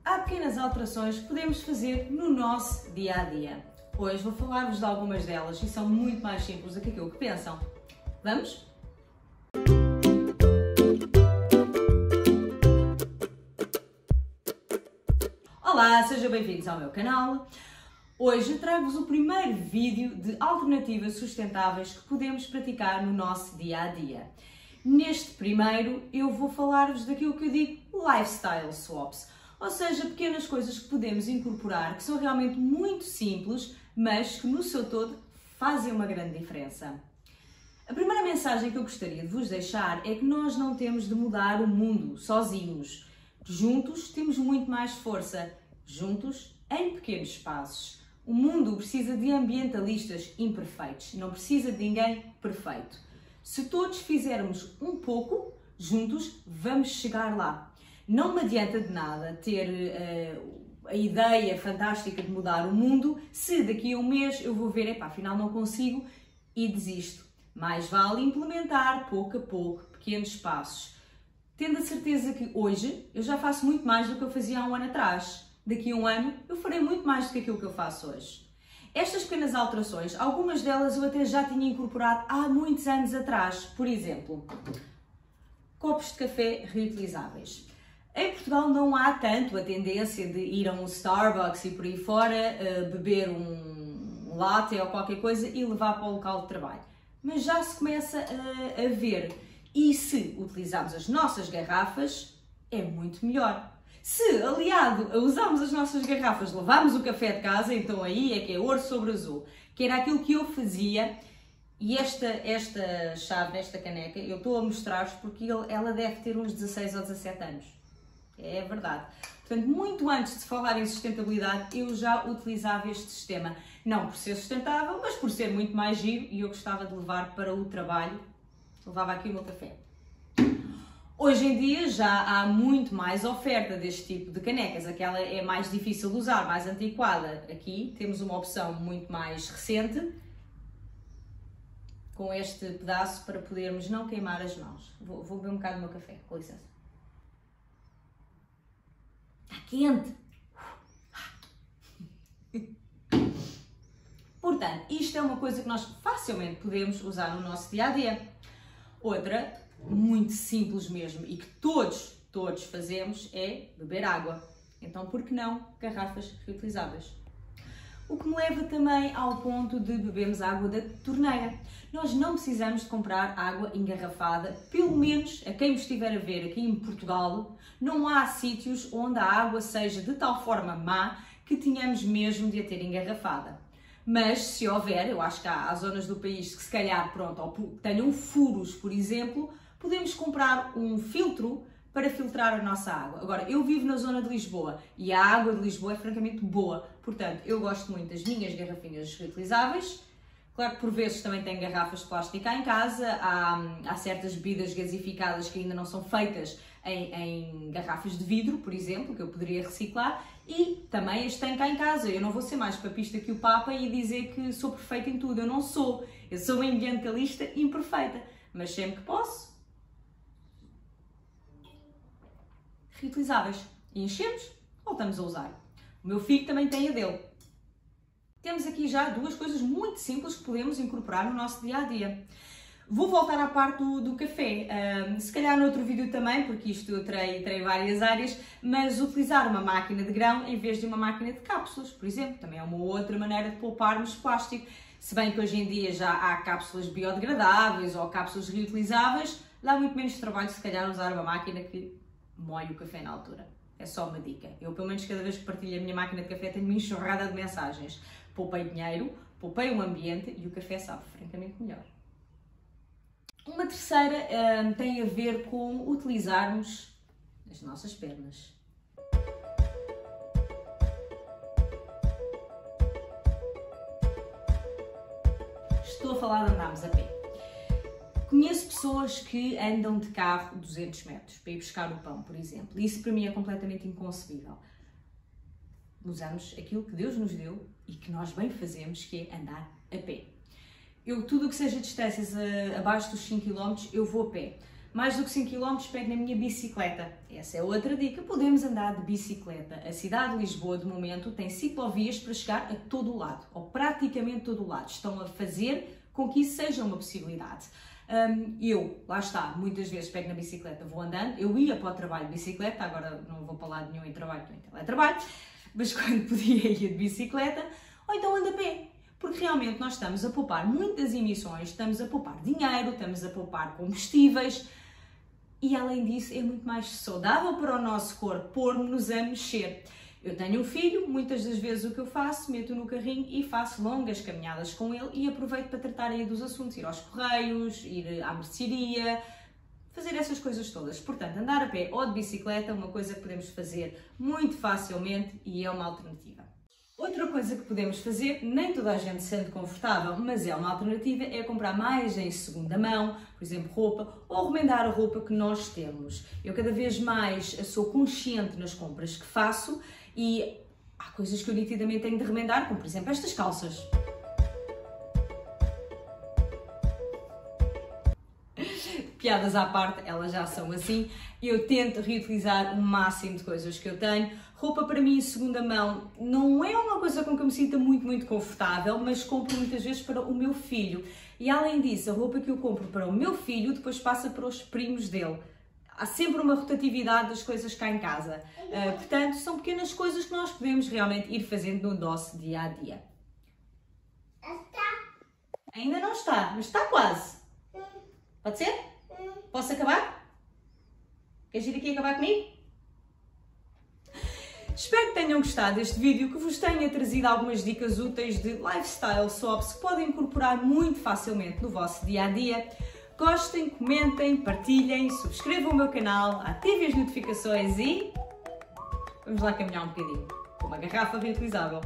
há pequenas alterações que podemos fazer no nosso dia-a-dia. Hoje vou falar-vos de algumas delas e são muito mais simples do que aquilo que pensam. Vamos? Olá, sejam bem-vindos ao meu canal. Hoje trago-vos o primeiro vídeo de alternativas sustentáveis que podemos praticar no nosso dia-a-dia. Neste primeiro eu vou falar-vos daquilo que eu digo lifestyle swaps, ou seja, pequenas coisas que podemos incorporar que são realmente muito simples, mas que no seu todo fazem uma grande diferença. A primeira mensagem que eu gostaria de vos deixar é que nós não temos de mudar o mundo sozinhos. Juntos temos muito mais força, juntos em pequenos passos. O mundo precisa de ambientalistas imperfeitos, não precisa de ninguém perfeito. Se todos fizermos um pouco, juntos vamos chegar lá. Não me adianta de nada ter a ideia fantástica de mudar o mundo se daqui a um mês eu vou ver, afinal não consigo e desisto. Mais vale implementar pouco a pouco, pequenos passos. Tendo a certeza que hoje eu já faço muito mais do que eu fazia há um ano atrás. Daqui a um ano eu farei muito mais do que aquilo que eu faço hoje. Estas pequenas alterações, algumas delas eu até já tinha incorporado há muitos anos atrás. Por exemplo, copos de café reutilizáveis. Em Portugal não há tanto a tendência de ir a um Starbucks e por aí fora beber um latte ou qualquer coisa e levar para o local de trabalho. Mas já se começa a ver. E se utilizarmos as nossas garrafas, é muito melhor. Se, aliado a usarmos as nossas garrafas, levarmos o café de casa, então aí é que é ouro sobre azul. Que era aquilo que eu fazia. E esta chave, esta caneca, eu estou a mostrar-vos porque ela deve ter uns 16 ou 17 anos. É verdade. Portanto, muito antes de falar em sustentabilidade, eu já utilizava este sistema. Não por ser sustentável, mas por ser muito mais giro e eu gostava de levar para o trabalho. Levava aqui o meu café. Hoje em dia já há muito mais oferta deste tipo de canecas. Aquela é mais difícil de usar, mais antiquada. Aqui temos uma opção muito mais recente, com este pedaço para podermos não queimar as mãos. Vou beber um bocado do meu café, com licença. Está quente! Portanto, isto é uma coisa que nós facilmente podemos usar no nosso dia-a-dia. Outra, muito simples mesmo, e que todos fazemos, é beber água. Então, por que não garrafas reutilizáveis? O que me leva também ao ponto de bebermos água da torneira. Nós não precisamos de comprar água engarrafada, pelo menos a quem me estiver a ver aqui em Portugal, não há sítios onde a água seja de tal forma má que tenhamos mesmo de a ter engarrafada. Mas se houver, eu acho que há zonas do país que se calhar, ou tenham furos, por exemplo, podemos comprar um filtro para filtrar a nossa água. Agora, eu vivo na zona de Lisboa e a água de Lisboa é francamente boa, portanto, eu gosto muito das minhas garrafinhas reutilizáveis. Claro que por vezes também tenho garrafas de plástico cá em casa, há certas bebidas gasificadas que ainda não são feitas em garrafas de vidro, por exemplo, que eu poderia reciclar, e também as tenho cá em casa. Eu não vou ser mais papista que o Papa e dizer que sou perfeita em tudo, eu não sou. Eu sou uma ambientalista imperfeita, mas sempre que posso, reutilizáveis. E enchemos, voltamos a usar. O meu filho também tem a dele. Temos aqui já duas coisas muito simples que podemos incorporar no nosso dia-a-dia. Vou voltar à parte do café, se calhar noutro vídeo também, porque isto eu terei várias áreas, mas utilizar uma máquina de grão em vez de uma máquina de cápsulas, por exemplo, também é uma outra maneira de pouparmos plástico. Se bem que hoje em dia já há cápsulas biodegradáveis ou cápsulas reutilizáveis, dá muito menos trabalho se calhar usar uma máquina que moe o café na altura. É só uma dica. Eu, pelo menos, cada vez que partilho a minha máquina de café, tenho uma enxurrada de mensagens. Poupei dinheiro, poupei o ambiente e o café sabe francamente melhor. Uma terceira tem a ver com utilizarmos as nossas pernas. Estou a falar de andarmos a pé. Conheço pessoas que andam de carro 200 metros para ir buscar o pão, por exemplo. Isso para mim é completamente inconcebível. Usamos aquilo que Deus nos deu e que nós bem fazemos, que é andar a pé. Tudo o que seja distâncias abaixo dos 5 km, eu vou a pé. mais do que 5 km, pego na minha bicicleta. Essa é outra dica, podemos andar de bicicleta. A cidade de Lisboa, de momento, tem ciclovias para chegar a todo o lado, ou praticamente todo o lado. Estão a fazer com que isso seja uma possibilidade. Eu, lá está, muitas vezes pego na bicicleta, vou andando. Eu ia para o trabalho de bicicleta, agora não vou para lado nenhum em trabalho, estou em teletrabalho, mas quando podia ia de bicicleta, ou então ando a pé. Porque realmente nós estamos a poupar muitas emissões, estamos a poupar dinheiro, estamos a poupar combustíveis e, além disso, é muito mais saudável para o nosso corpo pôr-nos a mexer. Eu tenho um filho, muitas das vezes o que eu faço, meto no carrinho e faço longas caminhadas com ele e aproveito para tratar aí dos assuntos, ir aos correios, ir à mercearia, fazer essas coisas todas. Portanto, andar a pé ou de bicicleta é uma coisa que podemos fazer muito facilmente e é uma alternativa. Outra coisa que podemos fazer, nem toda a gente se sente confortável, mas é uma alternativa, é comprar mais em segunda mão, por exemplo, roupa, ou remendar a roupa que nós temos. Eu cada vez mais sou consciente nas compras que faço e há coisas que eu nitidamente tenho de remendar, como por exemplo estas calças. Piadas à parte, elas já são assim. Eu tento reutilizar o máximo de coisas que eu tenho. Roupa para mim em segunda mão não é uma coisa com que eu me sinta muito confortável, mas compro muitas vezes para o meu filho. E além disso, a roupa que eu compro para o meu filho depois passa para os primos dele. Há sempre uma rotatividade das coisas cá em casa. Portanto, são pequenas coisas que nós podemos realmente ir fazendo no nosso dia a dia. Ainda não está, mas está quase. Pode ser? Posso acabar? Queres vir aqui acabar comigo? Espero que tenham gostado deste vídeo, que vos tenha trazido algumas dicas úteis de lifestyle swaps que podem incorporar muito facilmente no vosso dia-a-dia. Gostem, comentem, partilhem, subscrevam o meu canal, ativem as notificações e vamos lá caminhar um bocadinho com uma garrafa reutilizável.